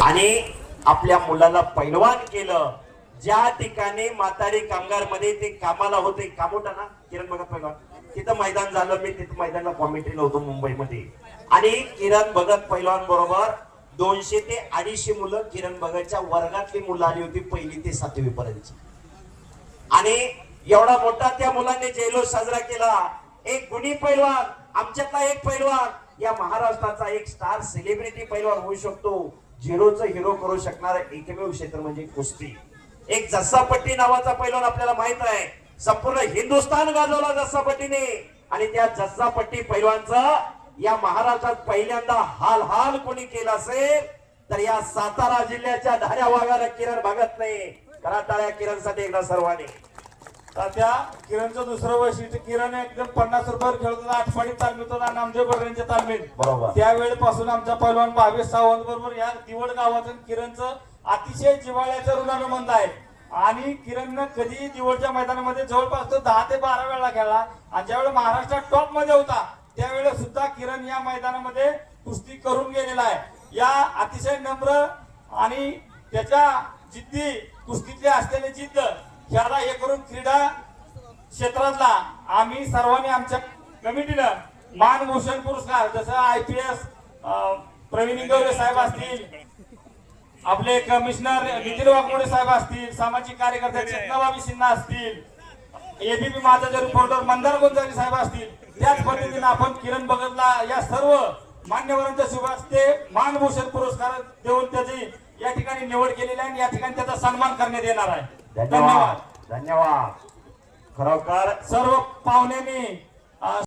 आणि आपल्या मुलाला पैलवान केलं. ज्या ठिकाणी म्हातारी कामगार मध्ये ते कामाला होते, कामोटा ना किरण भगत पैलवान, तिथं मैदान झालं. मी तिथं मैदानाला कॉमेंट्रीला होतो मुंबईमध्ये. आणि किरण भगत पैलवान बरोबर 200 ते 250 मुलं किरण भगतच्या वर्गातली मुलं आली होती, 1ली ते 7वी पर्यंतची. आणि एवढा मोठा त्या मुलांनी जल्लोष साजरा केला. एक गुणी पैलवान, आमच्यातला एक पैलवान या महाराष्ट्राचा एक स्टार सेलिब्रिटी पैलवान होऊ शकतो. झिरोचं हिरो करू शकणारा एकमेव क्षेत्र म्हणजे कुस्ती. एक जस्सापट्टी नावाचा पैलवान आपल्याला माहित आहे, संपूर्ण हिंदुस्थान गाजवला जस्सापट्टीने. आणि त्या जस्सापट्टी पैलवानचा या महाराष्ट्रात पहिल्यांदा हाल हाल कोणी केला असेल तर या सातारा जिल्ह्याच्या धाऱ्या वाघाला किरण भगत नाही. कराटाळ्या किरणसाठी एकदा सर्वांनी. त्या किरणचं दुसरं वैशिष्ट्य, किरण एकदम 50 रुपयावर खेळत होता, आठवडी तालमीत होता, नामदेव बगरेंच्या तालमीत. बरोबर. त्यावेळेपासून आमच्या पैलवान भावेश सावंत बरोबर या दिवड गावातून किरणचं अतिशय जिव्हाळ्याचं ऋणानुबंध आहे. आणि किरणनं कधी दिवडच्या मैदानामध्ये जवळपास तो 10 ते 12 वेळा खेळला. आणि ज्यावेळेस महाराष्ट्रात टॉप मध्ये होता त्यावेळेस सुद्धा किरण या मैदानामध्ये कुस्ती करून गेलेला आहे. या अतिशय नम्र आणि त्याच्या जिद्दी, कुस्तीतले असलेले जिद्द, ह्याला हे करून क्रीडा क्षेत्रातला आम्ही सर्वांनी आमच्या कमिटीनं मानभूषण पुरस्कार, जसं IPS प्रवीण इंगवले साहेब असतील, आपले कमिशनर नितीन वाघमोडे साहेब असतील, सामाजिक कार्यकर्ते चेतनाबाबी सिन्हा असतील, ABP माझा रिपोर्टर मंदार गोंजारी साहेब असतील, त्याच पद्धतीने आपण किरण भगतला या सर्व मान्यवरांच्या शुभ हस्ते मानभूषण पुरस्कार देऊन त्याची या ठिकाणी निवड केलेली आहे आणि या ठिकाणी त्याचा सन्मान करण्यात येणार आहे. धन्यवाद. धन्यवाद. खरोखर सर्व पाहुण्यांनी